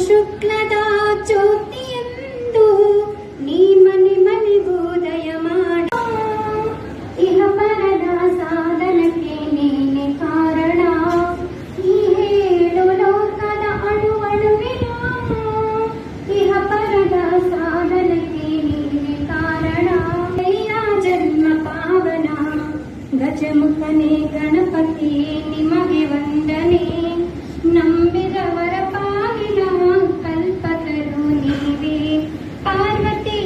ಶುಕ್ಲದ ಜ್ಯೋತಿಯೆಂದು ನೀ ಮನೆ ಮನೆಗೋದಯ ಮಾಡ ಇಹ ಪರದ ಸಾಧನಕ್ಕೆ ನೀನೆ ಕಾರಣ ಈ ಹೇಳು ಲೋಕದ ಅಣುವಣುವಿನ ಇಹ ಪರದ ಸಾಧನಕ್ಕೆ ನೀನೆ ಕಾರಣ ಜನ್ಮ ಪಾವನ ಗಜಮುಖನೇ ಗಣಪತಿಯೇ ನಿಮಗೆ ವಂದನೆ ನಂಬಿದವರ ಪಾವಿನ ಕಲ್ಪತರು ನೀವೇ ಪಾರ್ವತಿ.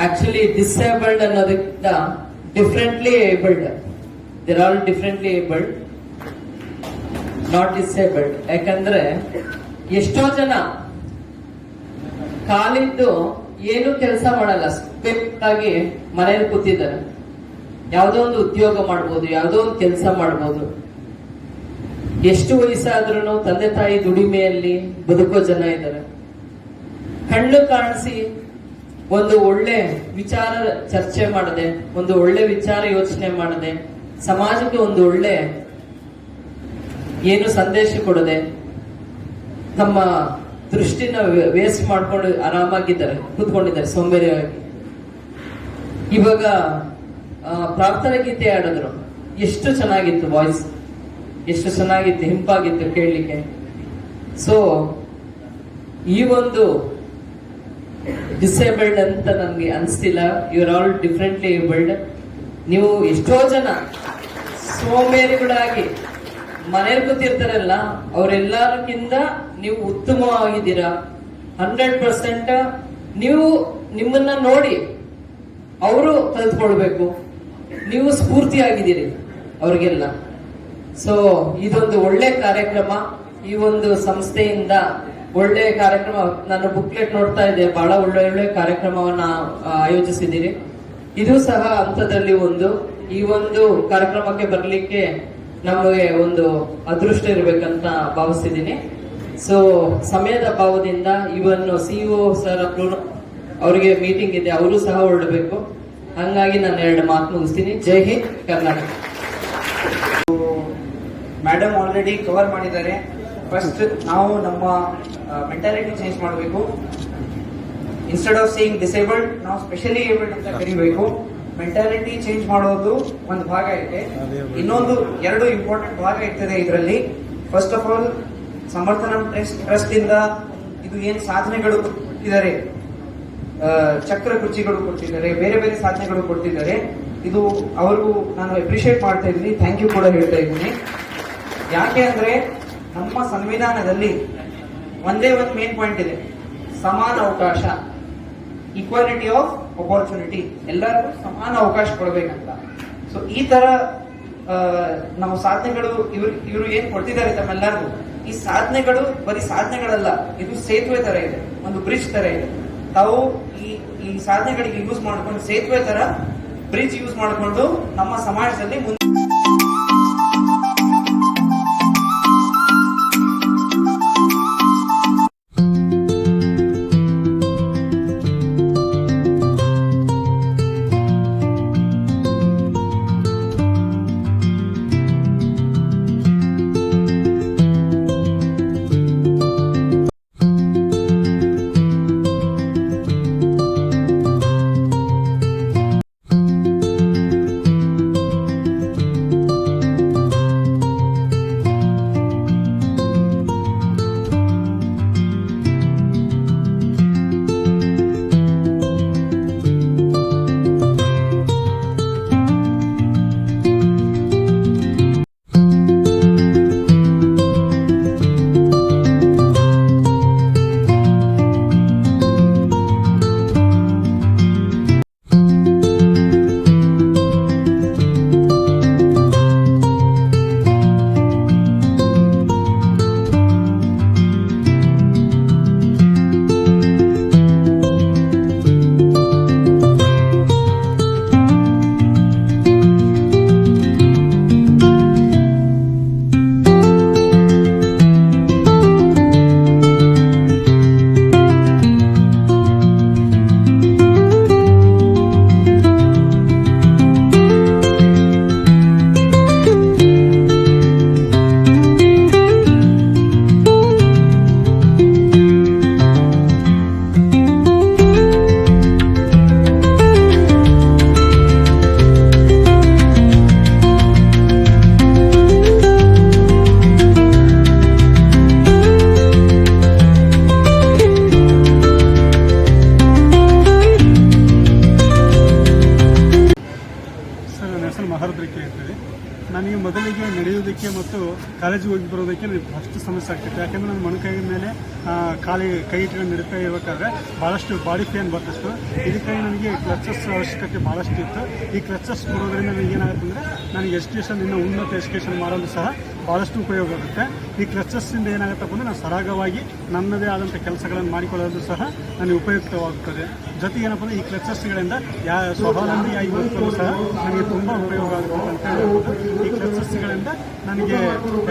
Actually, disabled ಅನ್ನೋದಕ್ಕಿಂತ differently abled. They're all differently abled, not disabled. ಯಾಕಂದ್ರೆ ಎಷ್ಟೋ ಜನ ಕಾಲಿದ್ದು ಏನು ಕೆಲಸ ಮಾಡಲ್ಲ, ಆಗಿ ಮನೇಲಿ ಕೂತಿದ್ದಾರೆ. ಯಾವುದೋ ಒಂದು ಉದ್ಯೋಗ ಮಾಡ್ಬೋದು, ಯಾವುದೋ ಒಂದು ಕೆಲಸ ಮಾಡ್ಬೋದು. ಎಷ್ಟು ವಯಸ್ಸಾದ್ರೂ ತಂದೆ ತಾಯಿ ದುಡಿಮೆಯಲ್ಲಿ ಬದುಕೋ ಜನ ಇದ್ದಾರೆ. ಕಣ್ಣು ಕಾಣಿಸಿ ಒಂದು ಒಳ್ಳೆ ವಿಚಾರ ಚರ್ಚೆ ಮಾಡದೆ, ಒಂದು ಒಳ್ಳೆ ವಿಚಾರ ಯೋಚನೆ ಮಾಡದೆ, ಸಮಾಜಕ್ಕೆ ಒಂದು ಒಳ್ಳೆ ಏನು ಸಂದೇಶ ಕೊಡದೆ, ತಮ್ಮ ದೃಷ್ಟಿನ ವೇಸ್ಟ್ ಮಾಡ್ಕೊಂಡು ಆರಾಮಾಗಿದ್ದಾರೆ, ಕೂತ್ಕೊಂಡಿದ್ದಾರೆ ಸೋಂಬೇರಿಯಾಗಿ. ಇವಾಗ ಪ್ರಾರ್ಥನೆ ಗೀತೆ ಆಡಿದ್ರು, ಎಷ್ಟು ಚೆನ್ನಾಗಿತ್ತು ವಾಯ್ಸ್, ಎಷ್ಟು ಚೆನ್ನಾಗಿತ್ತು, ಹಿಂಪಾಗಿತ್ತು ಕೇಳಲಿಕ್ಕೆ. ಸೊ ಈ ಒಂದು ಡಿಸೇಬಲ್ಡ್ ಅಂತ ನನ್ಗೆ ಅನ್ಸ್ತಿಲ್ಲ. You are all differently abled. ನೀವು ಎಷ್ಟೋ ಜನ ಸೋಂಬೇರಿಗಳಾಗಿ ಮನೇಲಿ ಕೂತಿರ್ತಾರಲ್ಲ, ಅವರೆಲ್ಲರಿಗಿಂತ ನೀವು ಉತ್ತಮವಾಗಿದ್ದೀರಾ. 100% ನೀವು ನಿಮ್ಮನ್ನ ನೋಡಿ ಅವರು ಕಲ್ತ್ಕೊಳ್ಬೇಕು. ನೀವು ಸ್ಫೂರ್ತಿಯಾಗಿದ್ದೀರಿ ಅವ್ರಿಗೆಲ್ಲ. ಸೊ ಇದೊಂದು ಒಳ್ಳೆ ಕಾರ್ಯಕ್ರಮ. ಈ ಒಂದು ಸಂಸ್ಥೆಯಿಂದ ಒಳ್ಳೆ ಕಾರ್ಯಕ್ರಮ. ನಾನು ಬುಕ್ಲೆಟ್ ನೋಡ್ತಾ ಇದ್ದೆ, ಬಹಳ ಒಳ್ಳೆ ಒಳ್ಳೆ ಕಾರ್ಯಕ್ರಮವನ್ನ ಆಯೋಜಿಸಿದ್ದೀರಿ. ಇದು ಸಹ ಹಂತದಲ್ಲಿ ಒಂದು. ಈ ಒಂದು ಕಾರ್ಯಕ್ರಮಕ್ಕೆ ಬರ್ಲಿಕ್ಕೆ ನಮಗೆ ಒಂದು ಅದೃಷ್ಟ ಇರ್ಬೇಕಂತ ಭಾವಿಸ್ತಿದ್ದೀನಿ. ಸೊ ಸಮಯದ ಅಭಾವದಿಂದ ಇವನ್ನು ಸಿಇಒ ಸರ್ ಅವರಿಗೆ ಮೀಟಿಂಗ್ ಇದೆ, ಅವರು ಸಹ ಹೊರಡಬೇಕು. ಹಂಗಾಗಿ ನಾನು 2 ಮಾತು ಮುಗಿಸ್ತೀನಿ. ಜೈ Hind Karnataka. Madam already cover ಮಾಡಿದ್ದಾರೆ. ಫಸ್ಟ್ ನಾವು ನಮ್ಮ ಮೆಂಟಾಲಿಟಿ ಚೇಂಜ್ ಮಾಡಬೇಕು. ಇನ್ಸ್ಟೆಡ್ ಆಫ್ ಸೇಯಿಂಗ್ ಡಿಸೇಬಲ್ಡ್, ನಾವು ಸ್ಪೆಷಲಿ ಏಬಲ್ಡ್ ಅಂತ ಕರಿಬೇಕು. ಮೆಂಟಾಲಿಟಿ ಚೇಂಜ್ ಮಾಡೋದು ಒಂದು ಭಾಗ ಇದೆ. ಇನ್ನೊಂದು 2 ಇಂಪಾರ್ಟೆಂಟ್ ಭಾಗ ಇರ್ತದೆ ಇದರಲ್ಲಿ. ಫಸ್ಟ್ ಆಫ್ ಆಲ್, ಸಮರ್ಥನ ಟ್ರಸ್ಟ್ ಇಂದ ಇದು ಏನು ಸಾಧನೆಗಳು ಕೊಟ್ಟಿದ್ದಾರೆ, ಚಕ್ರ ಕುರ್ಚಿಗಳು ಕೊಟ್ಟಿದ್ದಾರೆ, ಬೇರೆ ಬೇರೆ ಸಾಧನೆಗಳು ಕೊಟ್ಟಿದ್ದಾರೆ. ಇದು ಅವ್ರಿಗೂ ನಾನು ಅಪ್ರಿಶಿಯೇಟ್ ಮಾಡ್ತಾ ಇದ್ದೀನಿ, ಥ್ಯಾಂಕ್ ಯು ಕೂಡ ಹೇಳ್ತಾ ಇದ್ದೀನಿ. ಯಾಕೆ ಅಂದ್ರೆ ನಮ್ಮ ಸಂವಿಧಾನದಲ್ಲಿ ಒಂದೇ ಒಂದು ಮೇನ್ ಪಾಯಿಂಟ್ ಇದೆ, ಸಮಾನ ಅವಕಾಶ, ಈಕ್ವಾಲಿಟಿ ಆಫ್ ಅಪರ್ಚುನಿಟಿ. ಎಲ್ಲರಿಗೂ ಸಮಾನ ಅವಕಾಶ ಕೊಡಬೇಕಂತ. ಸೊ ಈ ತರ ನಾವು ಸಾಧನೆಗಳು ಇವರು ಏನ್ ಕೊಡ್ತಿದ್ದಾರೆ ತಮ್ಮೆಲ್ಲರಿಗೂ, ಈ ಸಾಧನೆಗಳು ಬರೀ ಸಾಧನೆಗಳಲ್ಲ, ಇದು ಸೇತುವೆ ತರ ಇದೆ, ಒಂದು ಬ್ರಿಡ್ಜ್ ತರ ಇದೆ. ತಾವು ಈ ಸಾಧನೆಗಳಿಗೆ ಯೂಸ್ ಮಾಡ್ಕೊಂಡು, ಸೇತುವೆ ತರ ಬ್ರಿಡ್ಜ್ ಯೂಸ್ ಮಾಡಿಕೊಂಡು ನಮ್ಮ ಸಮಾಜದಲ್ಲಿ ನನಗೆ ಮೊದಲಿಗೆ ನಡೆಯೋದಕ್ಕೆ ಮತ್ತು ಕಾಲೇಜಿಗೆ ಹೋಗಿ ಬರೋದಕ್ಕೆ ನನಗೆ ಫಸ್ಟ್ ಸಮಸ್ಯೆ ಆಗ್ತಿತ್ತು. ಯಾಕೆಂದರೆ ನನ್ನ ಮೊಣಕೈ ಮೇಲೆ ಕೈ ಇಟ್ಕೊಂಡು ನಡೀತಾ ಇರಬೇಕಾದ್ರೆ ಭಾಳಷ್ಟು ಬಾಡಿ ಪೇನ್ ಬರ್ತಿತ್ತು. ಇದಕ್ಕಾಗಿ ನನಗೆ ಕ್ಲಚಸ್ ಅವಶ್ಯಕತೆ ಭಾಳಷ್ಟು ಇತ್ತು. ಈ ಕ್ಲಚಸ್ ಬರೋದ್ರಿಂದ ನನಗೆ ಏನಾಗುತ್ತೆ ಅಂದರೆ ನನಗೆ ಎಜುಕೇಷನ್ ಇನ್ನೂ ಉನ್ನತ ಎಜುಕೇಷನ್ ಮಾಡೋದು ಸಹ ಭಾಳಷ್ಟು ಉಪಯೋಗ ಆಗುತ್ತೆ. ಈ ಕ್ಲಚಸ್ಸಿಂದ ಏನಾಗುತ್ತಪ್ಪ ಅಂದರೆ ನಾನು ಸರಾಗವಾಗಿ ನನ್ನದೇ ಆದಂಥ ಕೆಲಸಗಳನ್ನು ಮಾಡಿಕೊಳ್ಳೋದು ಸಹ ನನಗೆ ಉಪಯುಕ್ತವಾಗುತ್ತದೆ. ಜೊತೆಗೆ ಏನಪ್ಪ ಅಂದರೆ ಈ ಕ್ಲಚಸ್ಗಳಿಂದ ಸ್ವಾವಲಂಬಿಯಾಗಿ ಬದುಕಲು ಸಹ ನನಗೆ ತುಂಬ ಉಪಯೋಗ ಆಗುತ್ತೆ ಅಂತ ಹೇಳ್ಬೋದು. ಈ ಕ್ಲಚಸ್ಗಳಿಂದ ನನಗೆ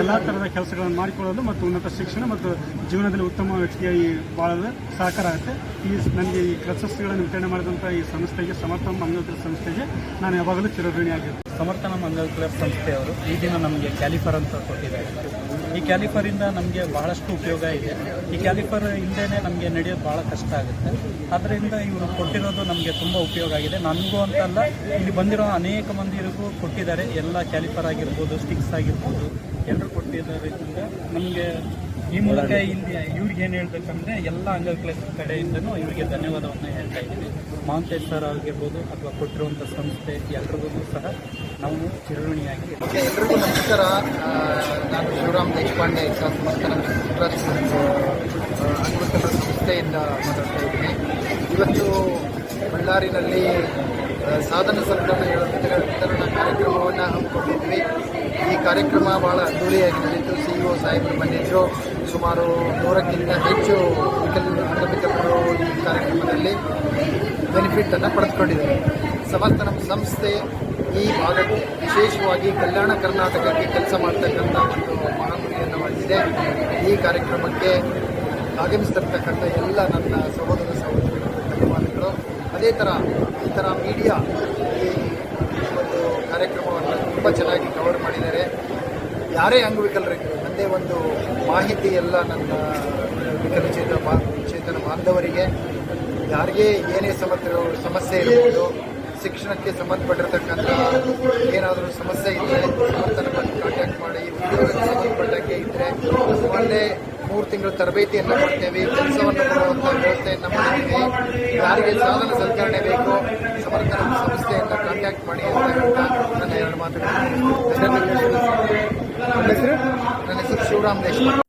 ಎಲ್ಲ ಥರದ ಕೆಲಸಗಳನ್ನು ಮಾಡಿಕೊಳ್ಳೋದು ಮತ್ತು ಉನ್ನತ ಶಿಕ್ಷಣ ಮತ್ತು ಜೀವನದಲ್ಲಿ ಉತ್ತಮ ವ್ಯಕ್ತಿಯಾಗಿ ಬಾಳಲು ಸಹಕಾರ ಆಗುತ್ತೆ. ನನಗೆ ಈ ಕ್ಲಚಸ್ಗಳನ್ನು ವಿತರಣೆ ಮಾಡಿದಂಥ ಈ ಸಂಸ್ಥೆಗೆ, ಸಮರ್ಥ ಮಂಗಲ್ ಕ್ಲಬ್ ಸಂಸ್ಥೆಗೆ ನಾನು ಯಾವಾಗಲೂ ಚಿರಋಣಿಯಾಗಿರ್ತೀನಿ. ಸಮರ್ಥನ ಮಂಗಲ್ ಕ್ಲಬ್ ಸಂಸ್ಥೆಯವರು ಈ ದಿನ ನಮಗೆ ಕ್ಯಾಲಿಫರ್ ಅಂತ ಕೊಟ್ಟಿದ್ದಾರೆ. ಈ ಕ್ಯಾಲಿಫರಿಂದ ನಮಗೆ ಬಹಳಷ್ಟು ಉಪಯೋಗ ಇದೆ. ಈ ಕ್ಯಾಲಿಫರ್ ಇಲ್ಲದೇ ನಮಗೆ ನಡೆಯೋದು ಭಾಳ ಕಷ್ಟ ಆಗುತ್ತೆ. ಆದ್ದರಿಂದ ಇವರು ಕೊಟ್ಟಿರೋದು ನಮಗೆ ತುಂಬ ಉಪಯೋಗ ಆಗಿದೆ. ನನಗೂ ಅಂತಲ್ಲ, ಇಲ್ಲಿ ಬಂದಿರೋ ಅನೇಕ ಮಂದಿರಿಗೂ ಕೊಟ್ಟಿದ್ದಾರೆ. ಎಲ್ಲ ಕ್ಯಾಲಿಫರ್ ಆಗಿರ್ಬೋದು, ಸ್ಟಿಕ್ಸ್ ಆಗಿರ್ಬೋದು, ಎಲ್ಲರೂ ಕೊಟ್ಟಿದ್ದರಿಂದ ನಮಗೆ ಈ ಮೂಲಕ ಇಲ್ಲಿ ಇವ್ರಿಗೆ ಏನು ಹೇಳ್ಬೇಕಂದ್ರೆ ಎಲ್ಲ ಅಂಗಲ್ ಕ್ಲಬ್ ಕಡೆಯಿಂದನೂ ಇವರಿಗೆ ಧನ್ಯವಾದವನ್ನು ಹೇಳ್ತಾ ಇದ್ದೀವಿ. ಮಹಾಂತೇಶ್ ಸರ್ ಆಗಿರ್ಬೋದು ಅಥವಾ ಕೊಟ್ಟಿರುವಂಥ ಸಂಸ್ಥೆ ಎಲ್ರಿಗೂ ಸಹ ನಾವು ಚಿರಋಣಿಯಾಗಿ. ಎಲ್ರಿಗೂ ನಮಸ್ಕಾರ. ನಾನು ಶಿವರಾಮ್ ದೇಶಪಾಂಡೆ ಸಮರ್ಥನ ಅಂಗವಿಕಲರ ಸಂಸ್ಥೆಯಿಂದ ಮಾತಾಡ್ತಾ ಇದ್ದೀನಿ. ಇವತ್ತು ಬಳ್ಳಾರಿನಲ್ಲಿ ಸಾಧನ ಸರಕುಗಳ ವಿತರಣಾ ಕಾರ್ಯಕ್ರಮವನ್ನು ಹಮ್ಮಿಕೊಂಡಿದ್ವಿ. ಈ ಕಾರ್ಯಕ್ರಮ ಭಾಳ ಅದ್ದೂರಿಯಾಗಿ ನಡೆಯಿತು. CEO ಸಾಹೇಬರು ಬಂದಿದ್ದರು. ಸುಮಾರು 100ಕ್ಕಿಂತ ಹೆಚ್ಚು ಅಂಗವಿಕಲರು ಈ ಕಾರ್ಯಕ್ರಮದಲ್ಲಿ ಬೆನಿಫಿಟನ್ನು ಪಡೆದುಕೊಂಡಿದ್ದಾರೆ. ಸಮರ್ಥನ ಸಂಸ್ಥೆ ಈ ಭಾಗಕ್ಕೆ, ವಿಶೇಷವಾಗಿ ಕಲ್ಯಾಣ ಕರ್ನಾಟಕಕ್ಕೆ ಕೆಲಸ ಮಾಡ್ತಕ್ಕಂಥ ಒಂದು ಮಹಾನ್ ಗುರಿಯನ್ನು ಹೊಂದಿದೆ. ಈ ಕಾರ್ಯಕ್ರಮಕ್ಕೆ ಆಗಮಿಸ್ತಿರ್ತಕ್ಕಂಥ ಎಲ್ಲ ನನ್ನ ಸಹೋದರ ಸಹೋದರಿಗಳು ಧನ್ಯವಾದಗಳು. ಅದೇ ಥರ ಈ ಥರ ಮೀಡಿಯಾ ಈ ಒಂದು ಕಾರ್ಯಕ್ರಮವನ್ನು ತುಂಬ ಚೆನ್ನಾಗಿ ಕವರ್ ಮಾಡಿದ್ದಾರೆ. ಯಾರೇ ಅಂಗವಿಕಲರಿಗೆ ಒಂದೇ ಒಂದು ಮಾಹಿತಿ ಎಲ್ಲ ನನ್ನ ವಿಕಲಚೇತನ ಬಾಂಧವರಿಗೆ ಯಾರಿಗೇ ಏನೇ ಸಮಸ್ಯೆ ಇರಬಹುದು, ಶಿಕ್ಷಣಕ್ಕೆ ಸಂಬಂಧಪಟ್ಟಿರ್ತಕ್ಕಂಥ ಏನಾದರೂ ಸಮಸ್ಯೆ ಇದ್ದರೆ ಸಮರ್ಥನ ಕಾಂಟ್ಯಾಕ್ಟ್ ಮಾಡಿ. ಉದ್ಯೋಗಕ್ಕೆ ಸಂಬಂಧಪಟ್ಟಂಗೆ ಇದ್ದರೆ ಒಳ್ಳೆ 3 ತಿಂಗಳ ತರಬೇತಿಯನ್ನು ಕೊಡ್ತೇವೆ. ಕೆಲಸವನ್ನು ಕೊಡುವಂಥ ವ್ಯವಸ್ಥೆಯನ್ನು ಮಾಡಿದ್ದೀವಿ. ಯಾರಿಗೆ ಸಾಧನ ಸಲಕರಣೆ ಬೇಕು ಸಮರ್ಥನ ಸಂಸ್ಥೆಯನ್ನು ಕಾಂಟ್ಯಾಕ್ಟ್ ಮಾಡಿ ಅಂತಕ್ಕಂಥ ನನ್ನ 2 ಮಾತುಗಳು. ನನ್ನ ಹೆಸರು ಶಿವರಾಮ್ ದೇಶಪಾಂಡೆ.